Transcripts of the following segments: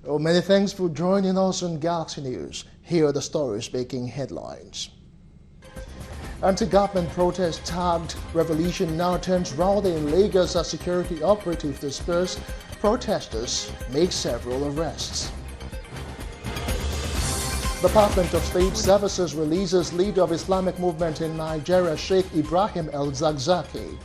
Well, many thanks for joining us on Galaxy News. Here are the stories making headlines. Anti-government protest tagged Revolution now turns rowdy in Lagos as security operative disperse. Protesters make several arrests. Department of State Services releases leader of Islamic movement in Nigeria, Sheikh Ibrahim El-Zakzaky.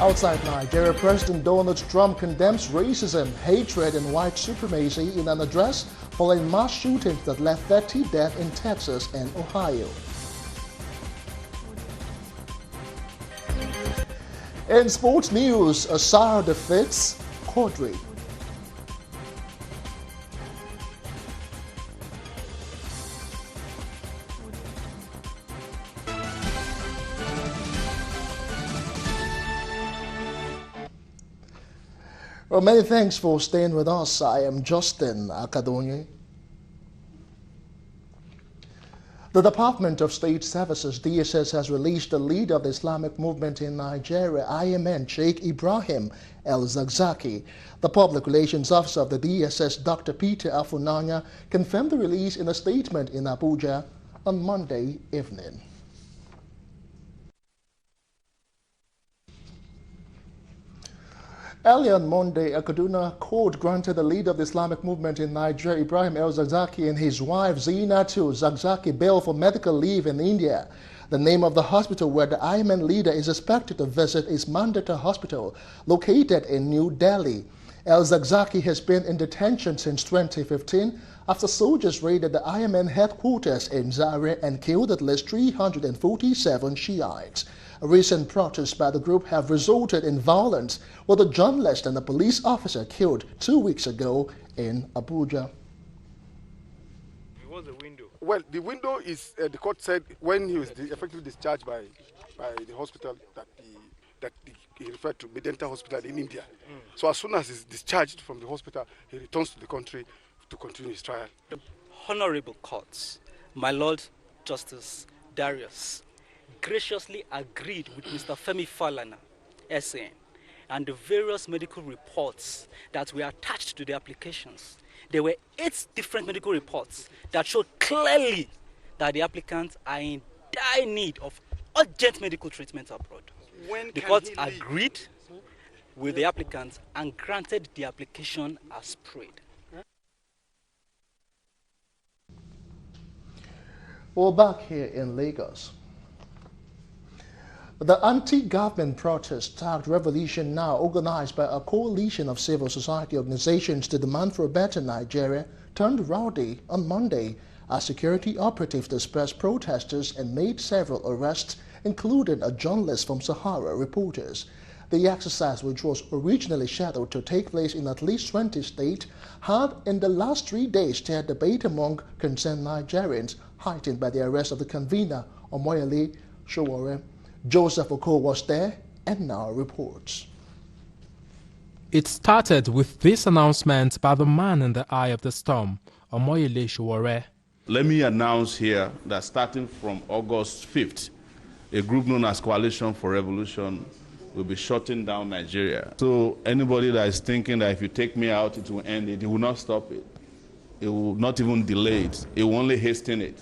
Outside Nigeria, President Donald Trump condemns racism, hatred, and white supremacy in an address following mass shootings that left 30 dead in Texas and Ohio. In sports news, Asar defeats Quadri. Well, many thanks for staying with us. I am Justin Akadonye. The Department of State Services, DSS, has released the leader of the Islamic movement in Nigeria, IMN, Sheikh Ibrahim El-Zakzaky. The public relations officer of the DSS, Dr. Peter Afunanya, confirmed the release in a statement in Abuja on Monday evening. Earlier on Monday, a Kaduna court granted the leader of the Islamic movement in Nigeria, Ibrahim El-Zakzaky, and his wife, Zinatu Zakzaky, bail for medical leave in India. The name of the hospital where the IMN leader is expected to visit is Mandata Hospital, located in New Delhi. El-Zakzaky has been in detention since 2015 after soldiers raided the IMN headquarters in Zaria and killed at least 347 Shiites. Recent protests by the group have resulted in violence, with a journalist and a police officer killed 2 weeks ago in Abuja. What's the window? Well, the window is, the court said when he was effectively discharged by the hospital that he referred to Medenta Hospital in India. So as soon as he's discharged from the hospital, he returns to the country to continue his trial. Honorable courts, my Lord Justice Darius graciously agreed with Mr. Femi Falana, SN, and the various medical reports that were attached to the applications. There were 8 different medical reports that showed clearly that the applicants are in dire need of urgent medical treatment abroad. The court agreed with the applicants and granted the application as prayed. Well, back here in Lagos, the anti-government protest tagged Revolution Now, organized by a coalition of civil society organizations to demand for a better Nigeria, turned rowdy on Monday as security operatives dispersed protesters and made several arrests, including a journalist from Sahara Reporters. The exercise, which was originally scheduled to take place in at least 20 states, had in the last 3 days stirred debate among concerned Nigerians, heightened by the arrest of the convener, Omoyele Sowore. Joseph Oko was there and now reports. It started with this announcement by the man in the eye of the storm, Omoyele Sowore. Let me announce here that starting from August 5th, a group known as Coalition for Revolution will be shutting down Nigeria. So anybody that is thinking that if you take me out, it will end it, it will not stop it. It will not even delay it. It will only hasten it.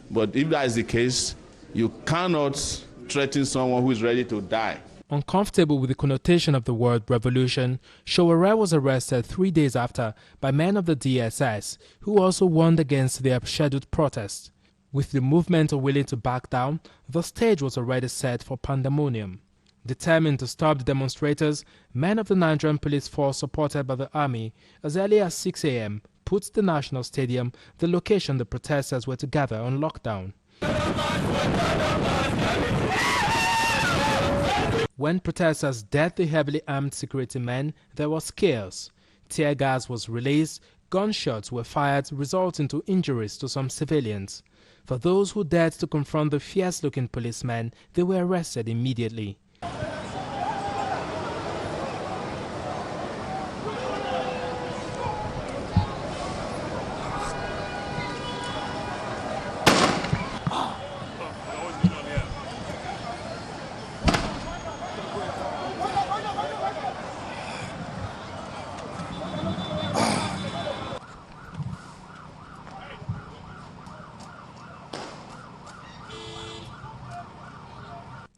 But if that is the case, you cannot threaten someone who is ready to die. Uncomfortable with the connotation of the word revolution, Sowore was arrested 3 days after by men of the DSS, who also warned against their scheduled protest. With the movement unwilling to back down, the stage was already set for pandemonium. Determined to stop the demonstrators, men of the Nigerian police force supported by the army, as early as 6 a.m., put the National Stadium, the location the protesters were to gather, on lockdown. When protesters dealt the heavily armed security men, there was chaos. Tear gas was released, gunshots were fired, resulting to injuries to some civilians. For those who dared to confront the fierce-looking policemen, they were arrested immediately.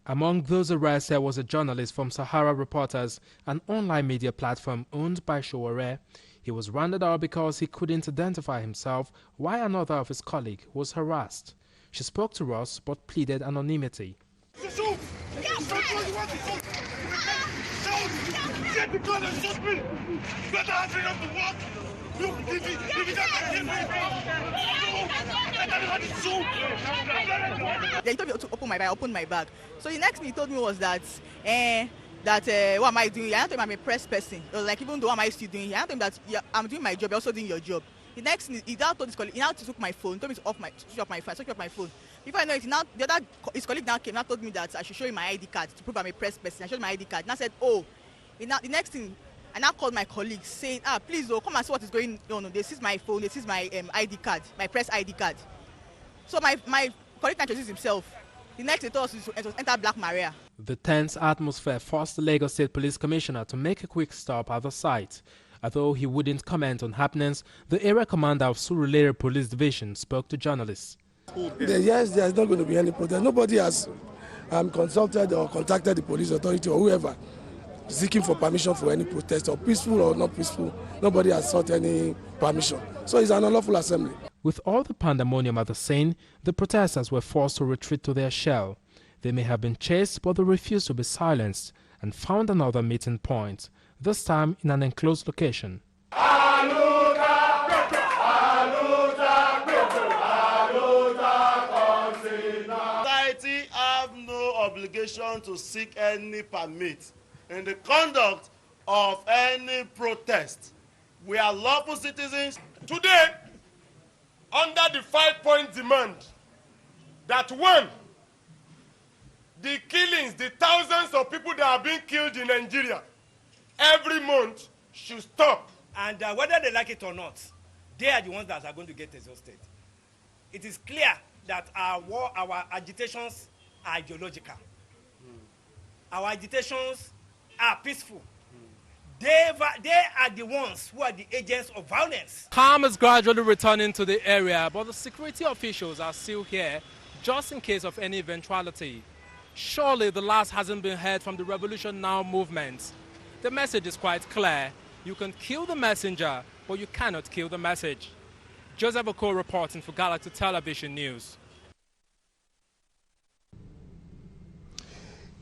Among those arrested was a journalist from Sahara Reporters, an online media platform owned by Sowore. He was rounded up because he couldn't identify himself, while another of his colleagues was harassed. She spoke to us but pleaded anonymity. They told me to open my bag. I opened my bag. So the next thing he told me was that, what am I doing here? I told him I'm a press person. Like, even though what am I still doing here? I told him that I'm doing my job, you're also doing your job. The next thing, he now told his colleague, he now took my phone, told me to switch off my phone, switch off my phone. Before I know it, his colleague now came, now told me that I should show him my ID card to prove I'm a press person. I showed my ID card. And I said, oh, the next thing, I now called my colleagues saying, please, come and see what is going on. They seized my phone, they seized my ID card, my press ID card. So my colleague introduced himself. The next they told us to enter Black Maria. The tense atmosphere forced the Lagos State Police Commissioner to make a quick stop at the site. Although he wouldn't comment on happenings, the area commander of Surulere Police Division spoke to journalists. Yes, there's not going to be any protest. Nobody has consulted or contacted the police authority or whoever seeking for permission for any protest, or peaceful or not peaceful. Nobody has sought any permission. So it's an unlawful assembly. With all the pandemonium at the scene, the protesters were forced to retreat to their shell. They may have been chased, but they refused to be silenced and found another meeting point, this time in an enclosed location. Society have no obligation to seek any permit in the conduct of any protest. We are lawful citizens. Today, under the 5-point demand that one, the killings, the thousands of people that are being killed in Nigeria every month should stop. And whether they like it or not, they are the ones that are going to get exhausted. It is clear that our agitations are ideological. Our agitations are peaceful. They are the ones who are the agents of violence. Calm is gradually returning to the area, but the security officials are still here just in case of any eventuality. Surely the last hasn't been heard from the Revolution Now movement. The message is quite clear. You can kill the messenger, but you cannot kill the message. Joseph Oko reporting for Galaxy Television News.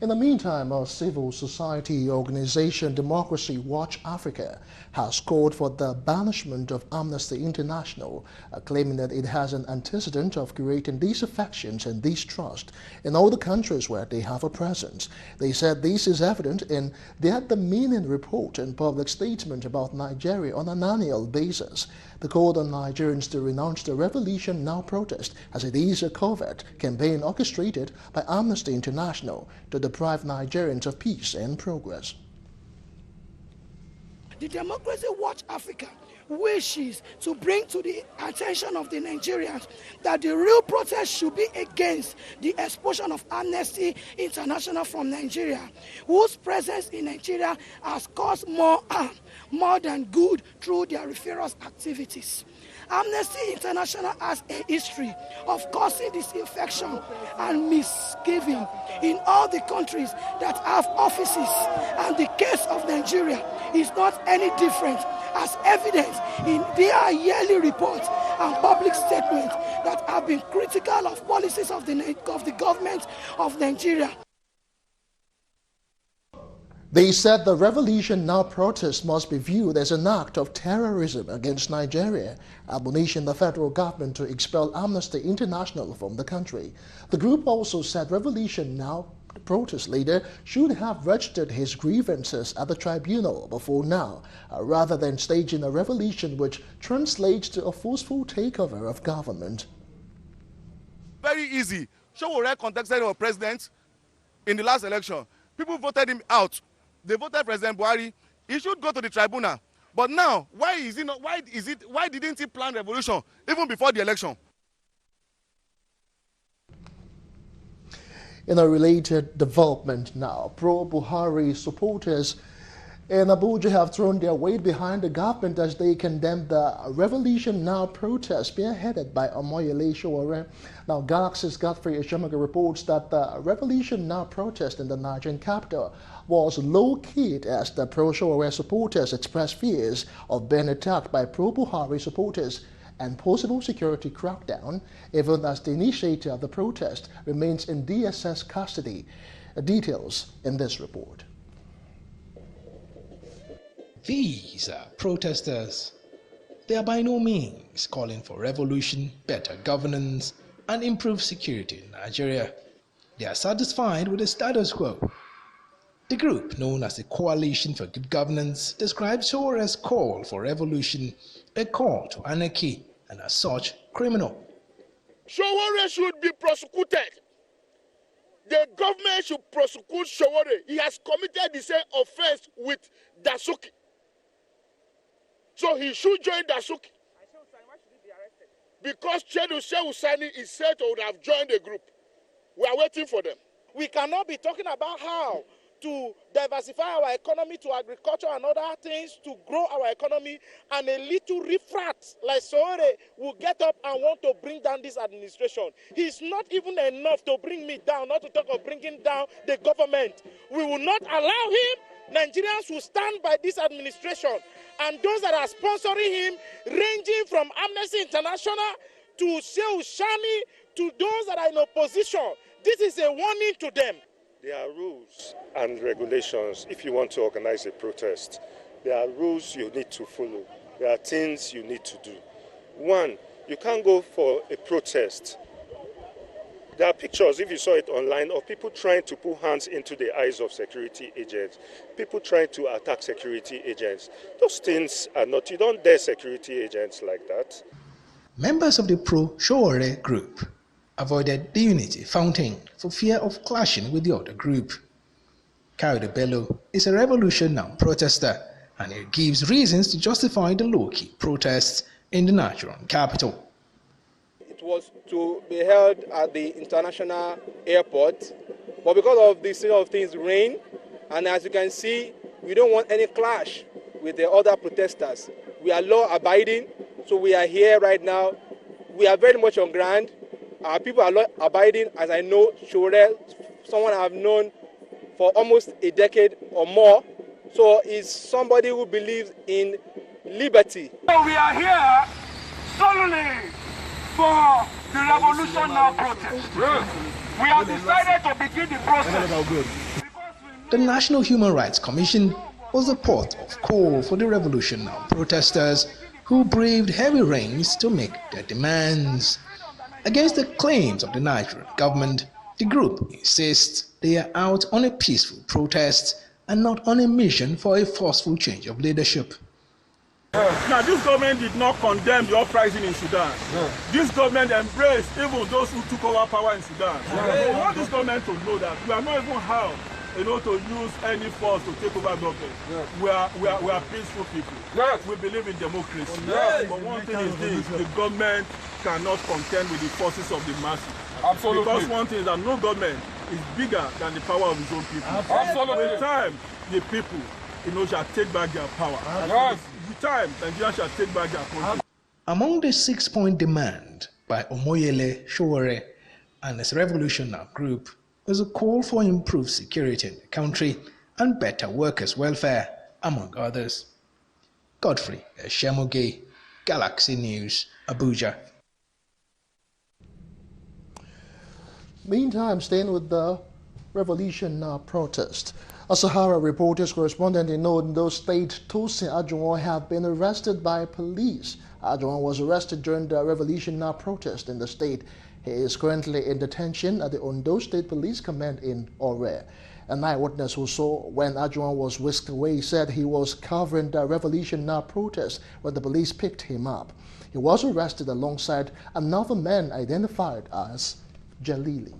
In the meantime, a civil society organization, Democracy Watch Africa, has called for the banishment of Amnesty International, claiming that it has an antecedent of creating disaffection and distrust in all the countries where they have a presence. They said this is evident in their demeaning report and public statement about Nigeria on an annual basis. They called on Nigerians to renounce the Revolution Now protest, as it is a covert campaign orchestrated by Amnesty International to deprive Nigerians of peace and progress. The Democracy Watch Africa wishes to bring to the attention of the Nigerians that the real protest should be against the expulsion of Amnesty International from Nigeria, whose presence in Nigeria has caused more harm, more than good through their nefarious activities. Amnesty International has a history of causing disaffection and misgiving in all the countries that have offices, and the case of Nigeria is not any different, as evidenced in their yearly reports and public statements that have been critical of policies of the government of Nigeria. They said the Revolution Now protest must be viewed as an act of terrorism against Nigeria, admonishing the federal government to expel Amnesty International from the country. The group also said Revolution Now protest leader should have registered his grievances at the tribunal before now, rather than staging a revolution which translates to a forceful takeover of government. Very easy. Sowore contested for president in the last election. People voted him out. They voted President Buhari. He should go to the tribunal. But now, why didn't he plan revolution even before the election? In a related development now, pro-Buhari supporters in Abuja have thrown their weight behind the government as they condemn the Revolution Now protest spearheaded by Omoyele Sowore. Now, Galaxy's Godfrey Eshemoga reports that the Revolution Now protest in the Nigerian capital was low-keyed as the pro-Sowore supporters expressed fears of being attacked by pro-Buhari supporters and possible security crackdown, even as the initiator of the protest remains in DSS custody. Details in this report. These are protesters. They are by no means calling for revolution, better governance, and improved security in Nigeria. They are satisfied with the status quo. The group, known as the Coalition for Good Governance, describes Sowore's call for revolution a call to anarchy and as such criminal. Sowore should be prosecuted. The government should prosecute Sowore. He has committed the same offense with Dasuki. So he should join Dasuki. Because Shehu Sani is said to have joined the group. We are waiting for them. We cannot be talking about how to diversify our economy to agriculture and other things to grow our economy, and a little refrat like Sowore will get up and want to bring down this administration. He's not even enough to bring me down, not to talk of bringing down the government. We will not allow him. Nigerians will stand by this administration, and those that are sponsoring him, ranging from Amnesty International to Shehu Sani to those that are in opposition, this is a warning to them. There are rules and regulations if you want to organize a protest. There are rules you need to follow. There are things you need to do. One, you can't go for a protest. There are pictures, if you saw it online, of people trying to put hands into the eyes of security agents, people trying to attack security agents. Those things are not, you don't dare security agents like that. Members of the pro-Sowore group avoided the Unity Fountain for fear of clashing with the other group. Kayode Bello is a Revolution Now protester, and he gives reasons to justify the low-key protests in the Nigerian capital. It was to be held at the international airport, but because of the state of things, rain, and as you can see, we don't want any clash with the other protesters. We are law-abiding, so we are here right now. We are very much on ground. Our people are law-abiding, as I know Sowore, someone I have known for almost a decade or more. So he's somebody who believes in liberty. So we are here solely for the Revolution Now protest. We have decided to begin the process. The National Human Rights Commission was the port of call for the Revolution Now protesters who braved heavy rains to make their demands. Against the claims of the Nigerian government, the group insists they are out on a peaceful protest and not on a mission for a forceful change of leadership. Now, this government did not condemn the uprising in Sudan. This government embraced even those who took over power in Sudan. We want this government to know that we are not even how to use any force to take over government. We are peaceful people. We believe in democracy. But one thing is this: the government cannot contend with the forces of the masses. Absolutely. Because one thing is that no government is bigger than the power of its own people. Absolutely. With time, the people, shall take back their power. With time, Nigeria shall take back their country. Among the 6-point demand by Omoyele Sowore and his Revolution Now group was a call for improved security in the country and better workers' welfare, among others. Godfrey Eshemoga, Galaxy News, Abuja. Meantime, staying with the Revolution Now protest, a Sahara Reporters correspondent in Ondo State, Tosin Ajuwon, have been arrested by police. Ajuwon was arrested during the Revolution Now protest in the state. He is currently in detention at the Ondo State Police Command in Ore. An eyewitness who saw when Ajuwon was whisked away said he was covering the Revolution Now protest when the police picked him up. He was arrested alongside another man identified as Jalili.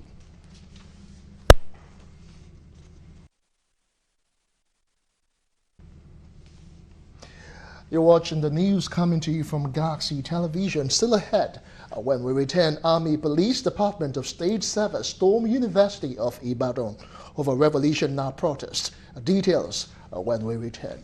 You're watching the news coming to you from Galaxy Television. Still ahead, when we return, Army Police Department of State Service storm University of Ibadan over Revolution Now protest. Details when we return.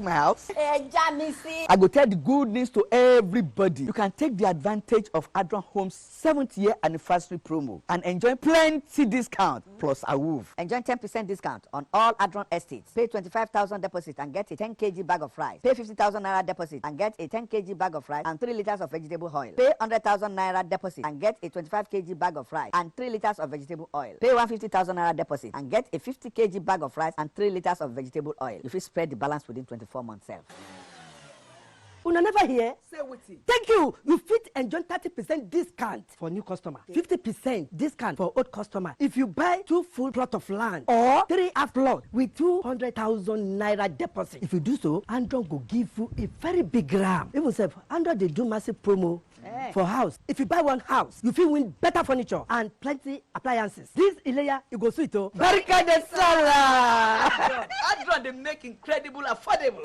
My house. I go tell the good news to everybody. You can take the advantage of Adron Homes 7th year anniversary promo and enjoy plenty discount plus a woof. Enjoy 10% discount on all Adron estates. Pay 25,000 deposit and get a 10 kg bag of rice. Pay 50,000 naira deposit and get a 10 kg bag of rice and 3 liters of vegetable oil. Pay 100,000 naira deposit and get a 25 kg bag of rice and 3 liters of vegetable oil. Pay 150,000 naira deposit and get a 50 kg bag of rice and 3 liters of vegetable oil. If you spread the balance within 24 months. Una never hear? Say wetin? Thank you. You fit enjoy 30% discount for new customer, 50% discount for old customer. If you buy 2 full plot of land or 3 half plot with 200,000 naira deposit. If you do so, Andron will give you a very big ram. Even if Andron they do massive promo for house. If you buy one house, you feel win better furniture and plenty appliances. This Ileya, you go sweet oh. Barika de Sala. Andron they make incredible affordable.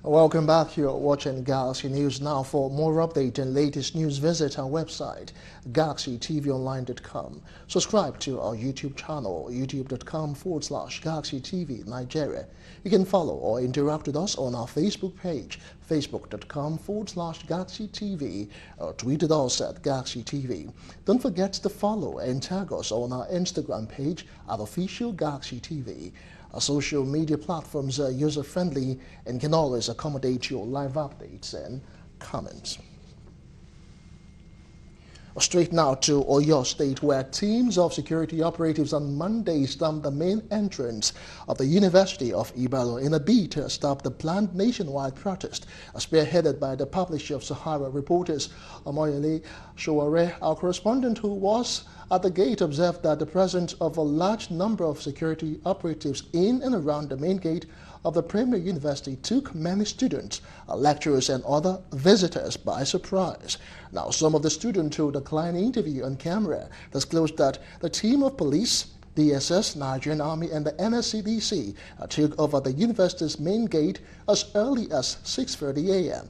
Welcome back. You're watching Galaxy News Now. For more update and latest news, visit our website, galaxytvonline.com. Subscribe to our YouTube channel, youtube.com/GalaxyTV Nigeria. You can follow or interact with us on our Facebook page, facebook.com/GalaxyTV, or tweet at us at GalaxyTV. Don't forget to follow and tag us on our Instagram page at official GalaxyTV. Our social media platforms are user-friendly and can always accommodate your live updates and comments. Straight now to Oyo State, where teams of security operatives on Monday stormed the main entrance of the University of Ibadan in a bid to stop the planned nationwide protest, spearheaded by the publisher of Sahara Reporters, Omoyele Sowore. Our correspondent, who was at the gate, observed that the presence of a large number of security operatives in and around the main gate of the Premier University took many students, lecturers and other visitors by surprise. Now, some of the students who declined interview on camera disclosed that the team of police, DSS, Nigerian Army and the NSCDC took over the university's main gate as early as 6:30 a.m.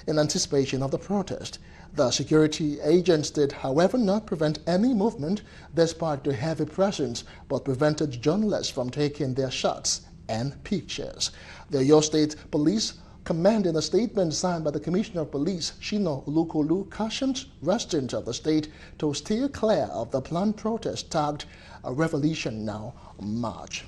in anticipation of the protest. The security agents did, however, not prevent any movement despite the heavy presence, but prevented journalists from taking their shots and pictures. The Oyo State Police Command, in a statement signed by the Commissioner of Police, Shino Olukolu, cautioned residents of the state to steer clear of the planned protest tagged a Revolution Now March.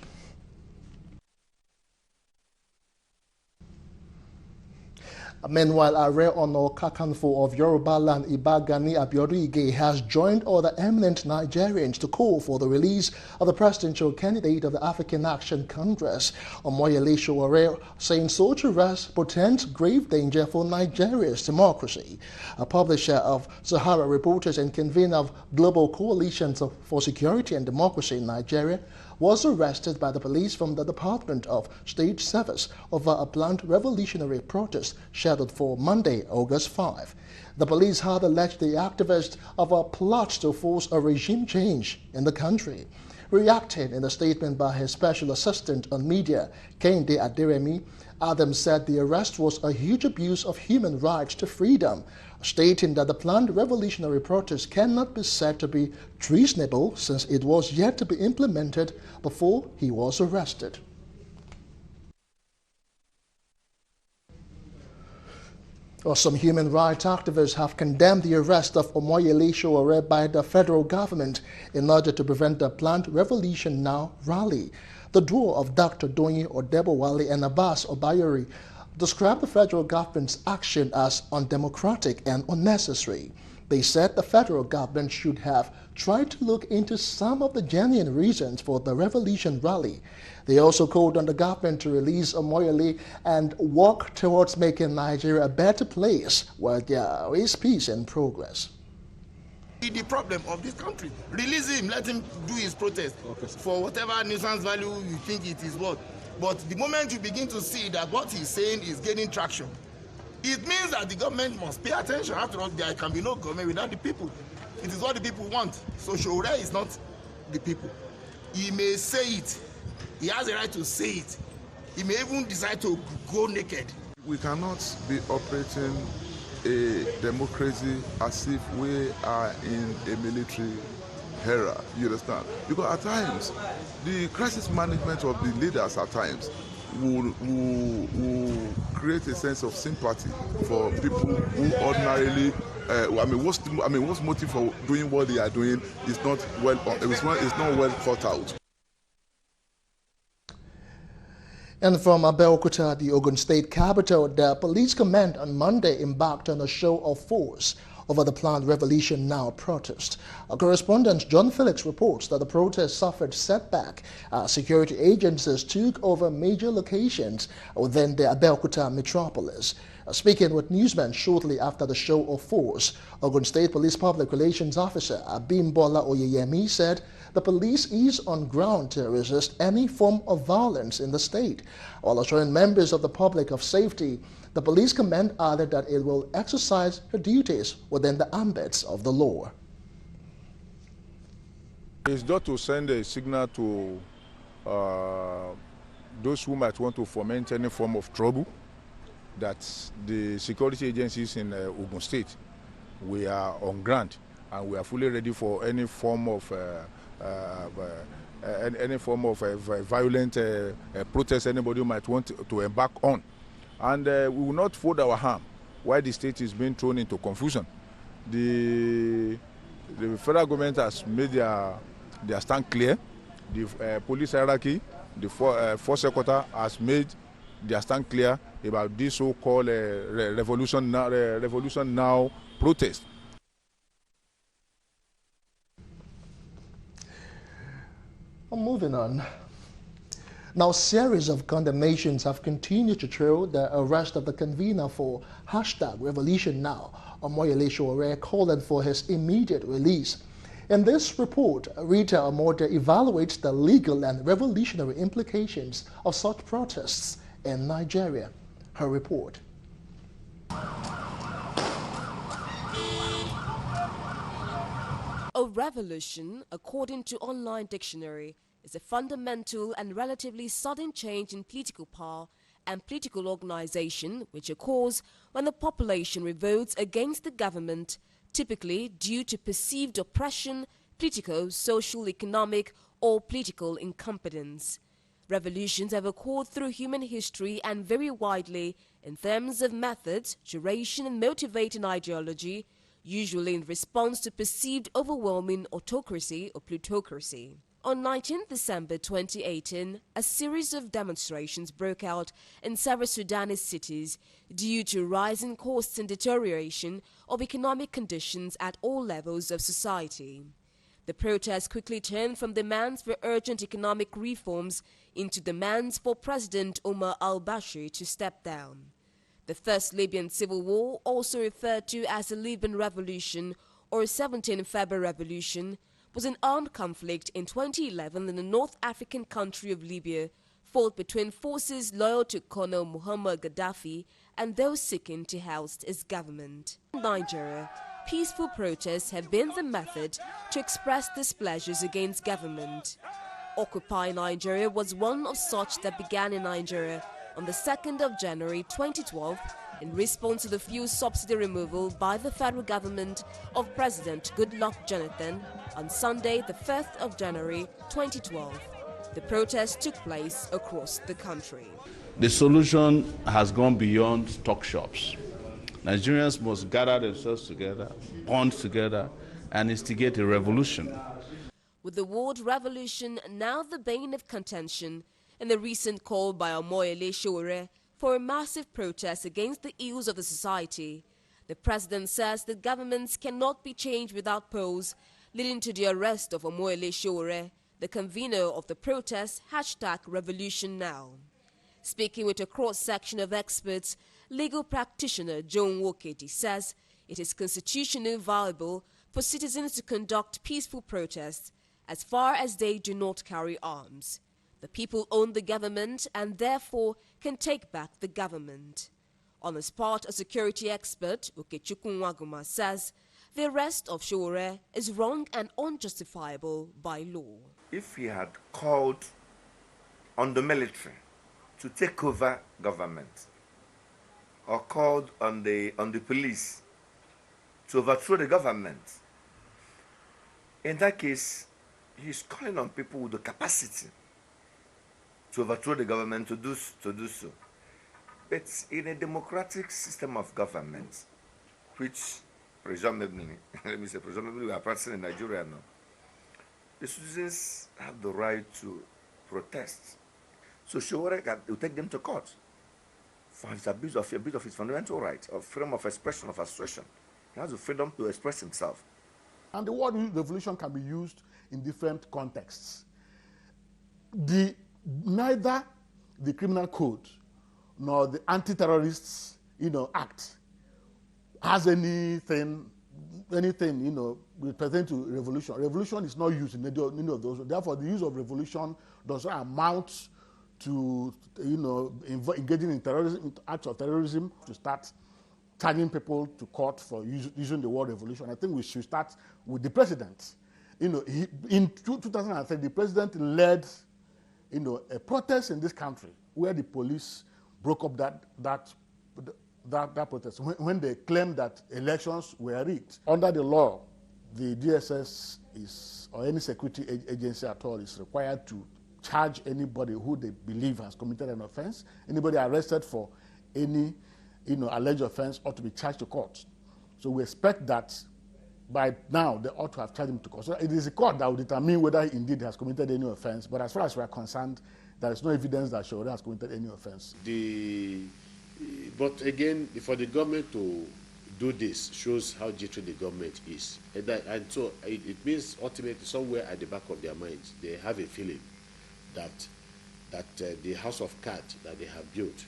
Meanwhile, Ààrẹ Ọ̀nà Kakanfò of Yoruba land, Ìbà Gani Abiodun Ige, has joined other eminent Nigerians to call for the release of the presidential candidate of the African Action Congress, Omoyele Sowore, saying such arrest portends grave danger for Nigeria's democracy. A publisher of Sahara Reporters and convener of Global Coalitions for Security and Democracy in Nigeria, was arrested by the police from the Department of State Service over a planned revolutionary protest scheduled for Monday, August 5. The police had alleged the activist of a plot to force a regime change in the country. Reacting in a statement by his special assistant on media, Kehinde Aderemi, Adams said the arrest was a huge abuse of human rights to freedom, stating that the planned revolutionary protest cannot be said to be treasonable since it was yet to be implemented before he was arrested. Some human rights activists have condemned the arrest of Omoyele Sowore by the federal government in order to prevent the planned Revolution Now rally. The duo of Dr. Doyin Odebowale and Abbas Obayori described the federal government's action as undemocratic and unnecessary. They said the federal government should have tried to look into some of the genuine reasons for the revolution rally. They also called on the government to release Omoyele and work towards making Nigeria a better place where there is peace and progress. The problem of this country, release him, let him do his protest for whatever nuisance value you think it is worth. But the moment you begin to see that what he's saying is gaining traction, it means that the government must pay attention. After all, there can be no government without the people. It is what the people want. So Sowore is not the people. He may say it. He has a right to say it. He may even decide to go naked. We cannot be operating a democracy as if we are in a military era, you understand? Because at times, the crisis management of the leaders at times will create a sense of sympathy for people who ordinarily, what's motive for doing what they are doing is not well thought out. And from Abeokuta, the Ogun State capital, the police command on Monday embarked on a show of force over the planned Revolution Now protest. Our correspondent John Felix reports that the protest suffered setback as security agencies took over major locations within the Abeokuta metropolis. Speaking with newsmen shortly after the show of force, Ogun State Police Public Relations Officer Abimbola Oyeyemi said the police is on ground to resist any form of violence in the state. While assuring members of the public of safety, the police command added that it will exercise her duties within the ambits of the law. It's just to send a signal to those who might want to foment any form of trouble that the security agencies in Ogun State, we are on ground and we are fully ready for any form of violent protest anybody might want to embark on. And we will not fold our arm while the state is being thrown into confusion. The federal government has made their stand clear. The police hierarchy, the force headquarters has made their stand clear about this so-called Revolution Now protest. Moving on. Now, a series of condemnations have continued to trail the arrest of the convener for #RevolutionNow, Omoyele Sowore, calling for his immediate release. In this report, Rita Omote evaluates the legal and revolutionary implications of such protests in Nigeria. Her report. A revolution, according to Online Dictionary, is a fundamental and relatively sudden change in political power and political organization which occurs when the population revolts against the government, typically due to perceived oppression, political, social, economic, or political incompetence. Revolutions have occurred through human history and vary widely in terms of methods, duration, and motivating ideology, usually in response to perceived overwhelming autocracy or plutocracy. On 19 December 2018, a series of demonstrations broke out in several Sudanese cities due to rising costs and deterioration of economic conditions at all levels of society. The protests quickly turned from demands for urgent economic reforms into demands for President Omar al-Bashir to step down. The First Libyan Civil War, also referred to as the Libyan Revolution or 17 February Revolution, was an armed conflict in 2011 in the North African country of Libya, fought between forces loyal to Colonel Muammar Gaddafi and those seeking to oust his government. In Nigeria, peaceful protests have been the method to express displeasures against government. Occupy Nigeria was one of such that began in Nigeria on the 2nd of January 2012 in response to the fuel subsidy removal by the federal government of President Goodluck Jonathan on Sunday, the 1st of January 2012. The protest took place across the country. The solution has gone beyond talk shops. Nigerians must gather themselves together, bond together, and instigate a revolution. With the word revolution now the bane of contention, in the recent call by Omoyele Sowore for a massive protest against the ills of the society, the president says that governments cannot be changed without polls, leading to the arrest of Omoyele Sowore, the convener of the protest #RevolutionNow. Speaking with a cross-section of experts, legal practitioner Joan Wokedi says it is constitutionally viable for citizens to conduct peaceful protests as far as they do not carry arms. The people own the government and therefore can take back the government. On his part, a security expert, Okechukwu Nwaguma, says the arrest of Sowore is wrong and unjustifiable by law. If he had called on the military to take over government, or called on the police to overthrow the government, in that case, he's calling on people with the capacity to overthrow the government to do so. But in a democratic system of government, which presumably, presumably we are practicing in Nigeria now, the citizens have the right to protest. So Sowore will take them to court for his abuse of his fundamental right of freedom of expression, of association. He has the freedom to express himself. And the word revolution can be used in different contexts. Neither the criminal code nor the anti-terrorists, act has anything, representing to revolution. Revolution is not used in any of those. Therefore, the use of revolution does not amount to, engaging in terrorism, acts of terrorism, to start charging people to court for using the word revolution. I think we should start with the president. In 2003, the president led, a protest in this country where the police broke up that protest when they claimed that elections were rigged. Under the law, the DSS or any security agency at all is required to charge anybody who they believe has committed an offense. Anybody arrested for any alleged offense ought to be charged to court. So we expect that by now they ought to have charged him to court. So it is the court that will determine whether he indeed has committed any offense. But as far as we are concerned, there is no evidence that Sowore has committed any offense. But again, for the government to do this shows how jittery the government is. And so it means ultimately somewhere at the back of their minds, they have a feeling that the house of cards that they have built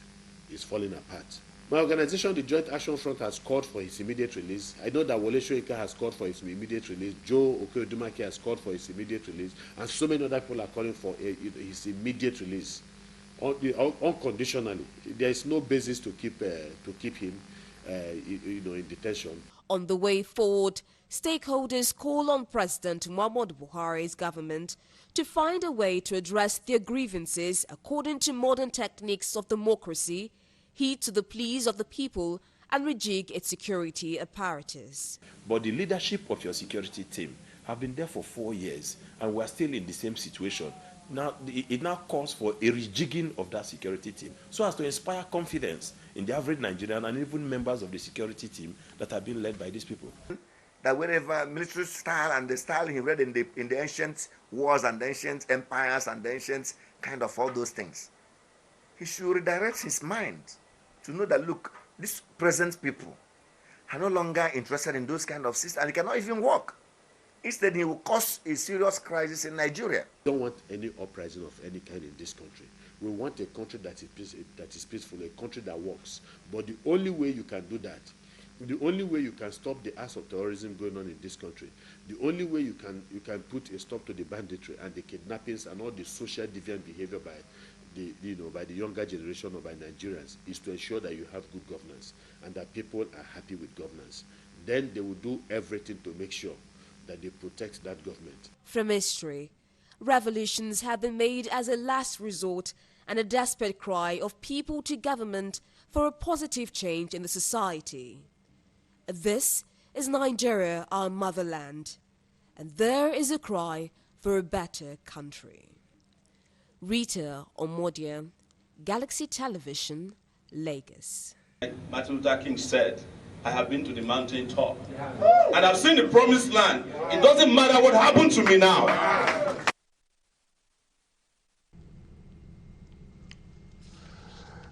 is falling apart. My organization, the Joint Action Front, has called for his immediate release. I know that Wole Soyinka has called for his immediate release. Joe Okeodumake has called for his immediate release. And so many other people are calling for his immediate release. Unconditionally. There is no basis to keep him in detention. On the way forward, stakeholders call on President Muhammadu Buhari's government to find a way to address their grievances according to modern techniques of democracy, heed to the pleas of the people, and rejig its security apparatus. But the leadership of your security team have been there for 4 years, and we are still in the same situation. Now, it now calls for a rejigging of that security team so as to inspire confidence in the average Nigerian and even members of the security team that are being led by these people. That wherever military style and the style he read in the ancient wars and the ancient empires and the ancient kind of all those things, he should redirect his mind to know that, look, these present people are no longer interested in those kind of systems, and they cannot even work. Instead, he will cause a serious crisis in Nigeria. We don't want any uprising of any kind in this country. We want a country that is peaceful, a country that works. But the only way you can do that, the only way you can stop the acts of terrorism going on in this country, the only way you can put a stop to the banditry and the kidnappings and all the social deviant behavior by the younger generation or by Nigerians is to ensure that you have good governance and that people are happy with governance. Then they will do everything to make sure that they protect that government. From history, revolutions have been made as a last resort and a desperate cry of people to government for a positive change in the society. This is Nigeria, our motherland, and there is a cry for a better country. Rita Omodia, Galaxy Television, Lagos. Martin Luther King said, I have been to the mountain top and I've seen the promised land. It doesn't matter what happened to me now.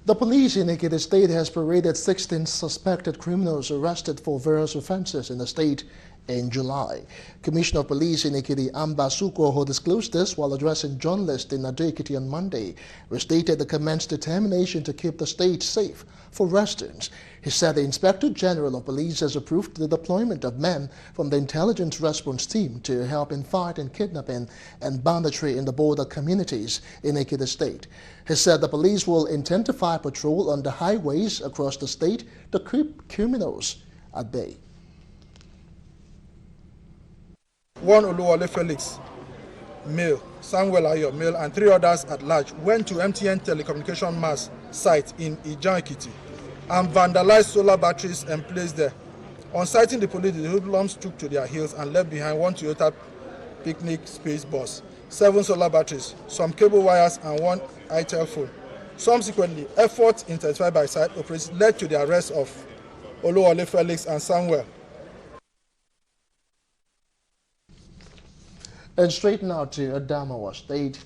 The police in Ekiti State has paraded 16 suspected criminals arrested for various offences in the state in July. Commissioner of Police in Ekiti, Amba Suko, who disclosed this while addressing journalists in Ado-Ekiti on Monday, restated the commander's determination to keep the state safe for residents. He said the Inspector General of Police has approved the deployment of men from the Intelligence Response Team to help in fighting kidnapping and banditry in the border communities in Ekiti State. He said the police will intensify patrol on the highways across the state to keep criminals at bay. One Oluwole Felix, male, Samuel Ayo, male, and 3 others at large went to MTN Telecommunication Mass site in Ijan-Ekiti and vandalized solar batteries and placed there. On sighting the police, the hoodlums took to their heels and left behind one Toyota picnic space bus, 7 solar batteries, some cable wires, and 1 itel phone. Subsequently, efforts intensified by site operators led to the arrest of Oluwole Felix and Samuel. And straight now to Adamawa State.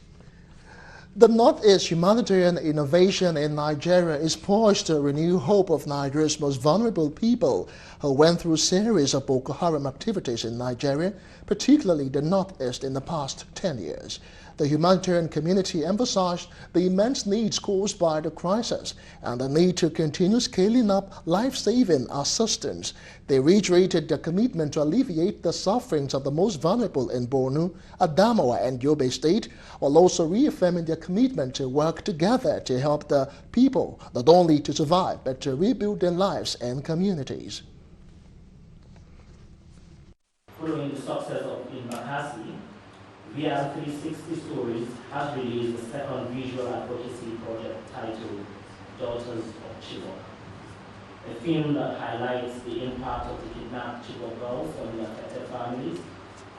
The Northeast Humanitarian Innovation in Nigeria is poised to renew hope of Nigeria's most vulnerable people who went through a series of Boko Haram activities in Nigeria, particularly the Northeast, in the past 10 years. The humanitarian community emphasized the immense needs caused by the crisis and the need to continue scaling up life-saving assistance. They reiterated their commitment to alleviate the sufferings of the most vulnerable in Borno, Adamawa, and Yobe State, while also reaffirming their commitment to work together to help the people not only to survive but to rebuild their lives and communities. Following the success of Imbakasi, VR 360 Stories has released the second visual advocacy project titled Daughters of Chibok, a film that highlights the impact of the kidnapped Chibok girls on the affected families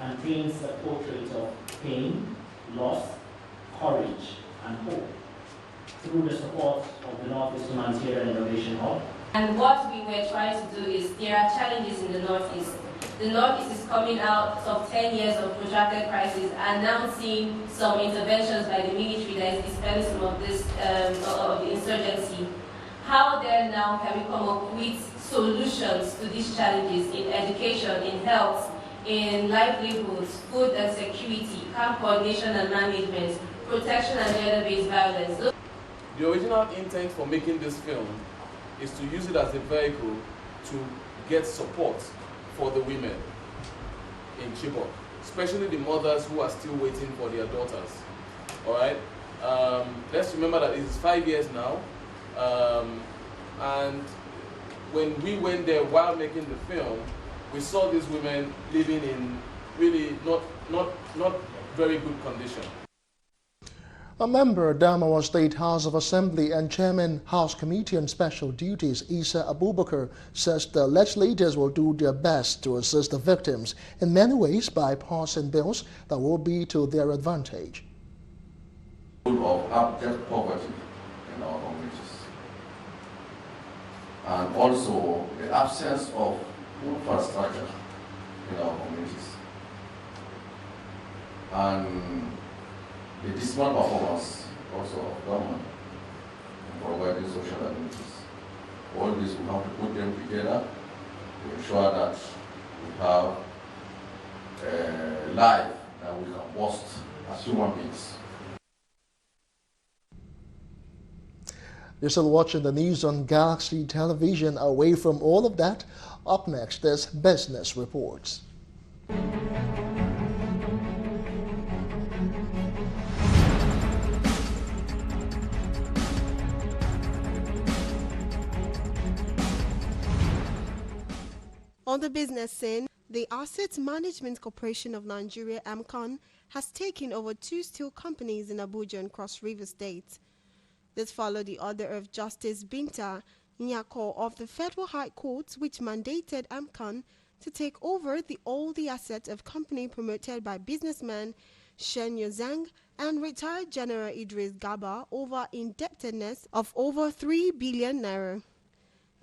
and paints a portrait of pain, loss, courage, and hope through the support of the Northeast Humanitarian Innovation Hub. And what we were trying to do is there are challenges in the Northeast. The Northeast is coming out of 10 years of protracted crisis and now seeing some interventions by the military that is dispelling some of this of the insurgency. How then now can we come up with solutions to these challenges in education, in health, in livelihoods, food and security, camp coordination and management, protection and gender-based violence? The original intent for making this film is to use it as a vehicle to get support for the women in Chibok, especially the mothers who are still waiting for their daughters. All right. Let's remember that it is 5 years now, and when we went there while making the film, we saw these women living in really not very good condition. A member of Adamawa State House of Assembly and Chairman House Committee on Special Duties, Isa Abubakar, says the legislators will do their best to assist the victims in many ways by passing bills that will be to their advantage. Of abject poverty in our communities, and also the absence of infrastructure in our communities, and the dismal performance also of government in providing social amenities. All this, we have to put them together to ensure that we have a life that we can boast as human beings. You're still watching the news on Galaxy Television. Away from all of that, up next is Business Reports. On the business scene, The Asset Management Corporation of Nigeria, AMCON, has taken over 2 steel companies in Abuja and Cross River State. This followed the order of Justice Binta Nyako of the Federal High Court, which mandated AMCON to take over all the assets of company promoted by businessman Shen Yozang and retired General Idris Gaba over indebtedness of over 3 billion naira.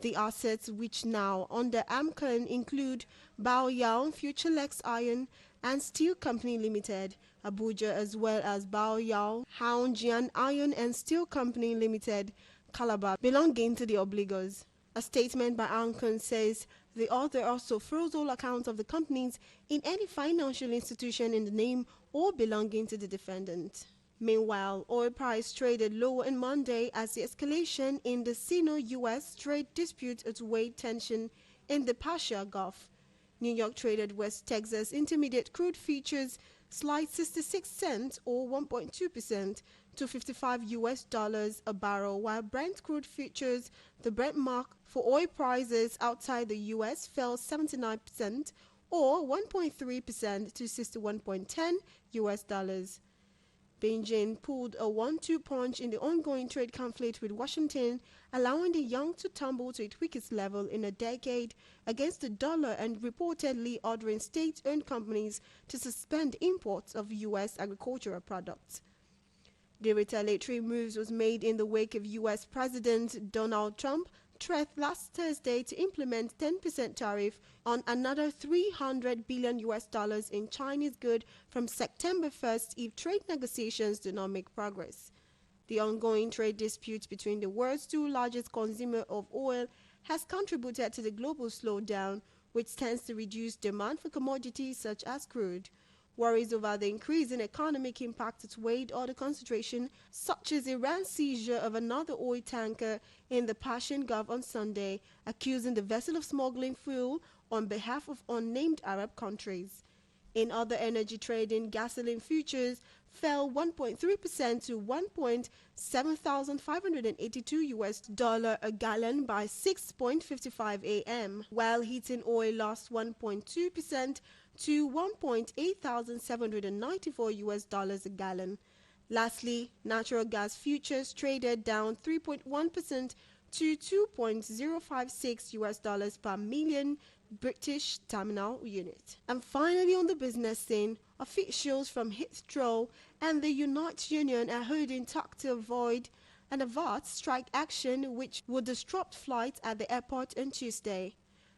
The assets which now under AMCON include Baoyao Futurelex Iron and Steel Company Limited, Abuja, as well as Baoyao Haonjian Iron and Steel Company Limited, Calabar, belonging to the obligors. A statement by AMCON says the author also froze all accounts of the companies in any financial institution in the name or belonging to the defendant. Meanwhile, oil price traded lower on Monday as the escalation in the Sino-US trade dispute outweighed tension in the Persian Gulf. New York traded West Texas Intermediate crude futures slide 66 cents or 1.2% to $55 a barrel, while Brent crude futures, the Brent mark for oil prices outside the U.S., fell 79% or 1.3% to $61.10. Beijing pulled a 1-2 punch in the ongoing trade conflict with Washington, allowing the yuan to tumble to its weakest level in a decade against the dollar and reportedly ordering state-owned companies to suspend imports of U.S. agricultural products. The retaliatory moves was made in the wake of U.S. President Donald Trump threat last Thursday to implement 10% tariff on another $300 billion in Chinese goods from September 1st if trade negotiations do not make progress. The ongoing trade dispute between the world's 2 largest consumers of oil has contributed to the global slowdown, which tends to reduce demand for commodities such as crude. Worries over the increase in economic impact outweighed other concentration, such as Iran's seizure of another oil tanker in the Persian Gulf on Sunday, accusing the vessel of smuggling fuel on behalf of unnamed Arab countries. In other energy trading, gasoline futures fell 1.3% to $1,7582 a gallon by 6:55 a.m., while heating oil lost 1.2% to $1,8794 a gallon. Lastly, natural gas futures traded down 3.1% to $2.056 per million British terminal unit. And finally, on the business scene, officials from Heathrow and the Unite Union are holding talk to avoid and avert strike action which would disrupt flights at the airport on Tuesday.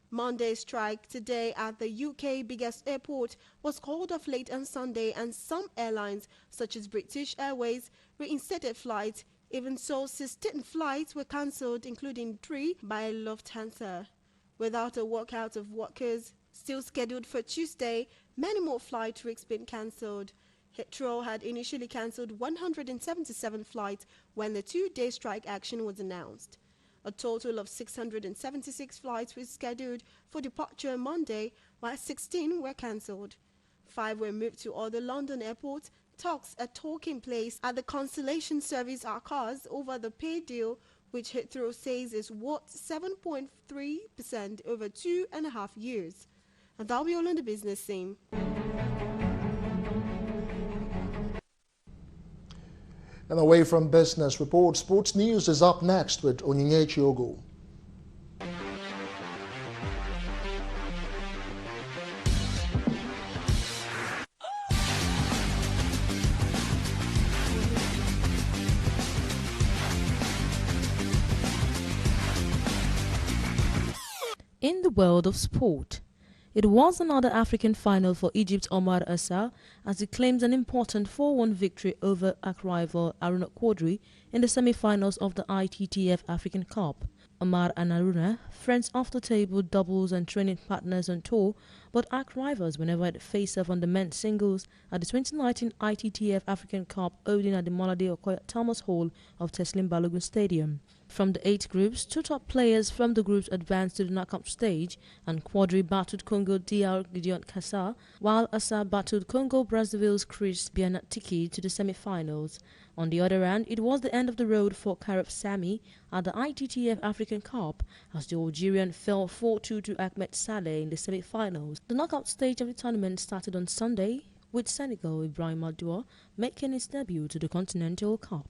Monday's strike today at the UK biggest airport was called off late on Sunday, and some airlines, such as British Airways, reinstated flights. Even so, 16 flights were cancelled, including 3 by Lufthansa. Without a walkout of workers still scheduled for Tuesday, many more flight routes been cancelled. Heathrow had initially cancelled 177 flights when the 2-day strike action was announced. A total of 676 flights were scheduled for departure on Monday, while 16 were cancelled. 5 were moved to other London airports. Talks are taking place at the Constellation Service Arcas over the pay deal, which Heathrow says is worth 7.3% over 2.5 years. And that'll be all on the business scene. And away from business report, sports news is up next with Onyinye Chiogo. In the world of sport, it was another African final for Egypt's Omar Assa as he claims an important 4-1 victory over arch rival Aruna Quadri in the semi-finals of the ITTF African Cup. Omar and Aruna, friends off the table, doubles and training partners on tour, but arch rivals whenever at face-off on the men's singles at the 2019 ITTF African Cup holding at the Molade Okoye Thomas Hall of Teslim Balogun Stadium. From the 8 groups, 2 top players from the groups advanced to the knockout stage, and Quadri battled Congo DR Gideon Kassa, while Assa battled Congo Brazzaville's Chris Bianatiki to the semi-finals. On the other hand, it was the end of the road for Karab Sami at the ITTF African Cup as the Algerian fell 4-2 to Ahmed Saleh in the semi-finals. The knockout stage of the tournament started on Sunday, with Senegal Ibrahim Adoua making his debut to the Continental Cup.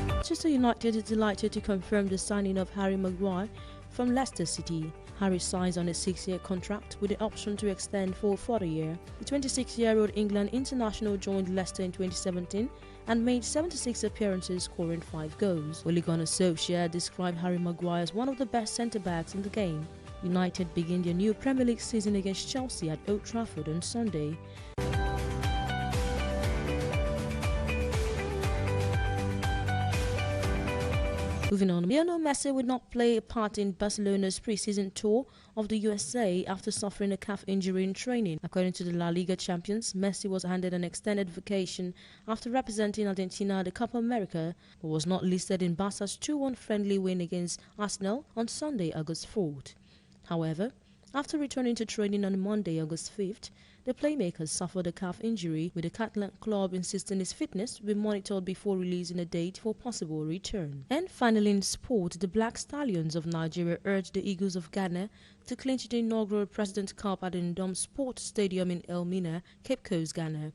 Manchester United is delighted to confirm the signing of Harry Maguire from Leicester City. Harry signs on a 6-year contract with the option to extend for a further year. The 26-year-old England international joined Leicester in 2017 and made 76 appearances, scoring 5 goals. Ole Gunnar Solskjaer described Harry Maguire as one of the best centre-backs in the game. United begin their new Premier League season against Chelsea at Old Trafford on Sunday. Moving on, Lionel Messi would not play a part in Barcelona's pre-season tour of the USA after suffering a calf injury in training. According to the La Liga champions, Messi was handed an extended vacation after representing Argentina at the Copa America, but was not listed in Barca's 2-1 friendly win against Arsenal on Sunday, August 4th. However, after returning to training on Monday, August 5th, the playmaker suffered a calf injury, with the Catalan club insisting his fitness will be monitored before releasing a date for possible return. And finally in sport, the Black Stallions of Nigeria urged the Eagles of Ghana to clinch the inaugural President Cup at the Ndom Sports Stadium in Elmina, Cape Coast, Ghana.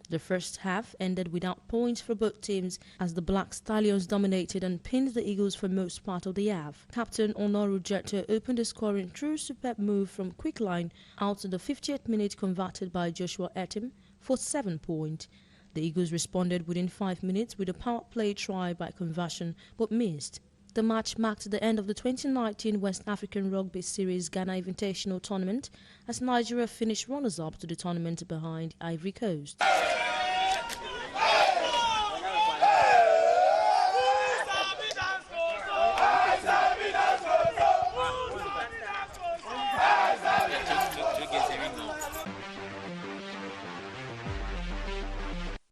The first half ended without points for both teams as the Black Stallions dominated and pinned the Eagles for most part of the half. Captain Onoru Jeter opened the scoring through a superb move from quick line out to the 50th minute, converted by Joshua Etim for 7 points. The Eagles responded within 5 minutes with a power play try by conversion but missed. The match marked the end of the 2019 West African Rugby Series Ghana Invitational Tournament as Nigeria finished runners-up to the tournament behind Ivory Coast.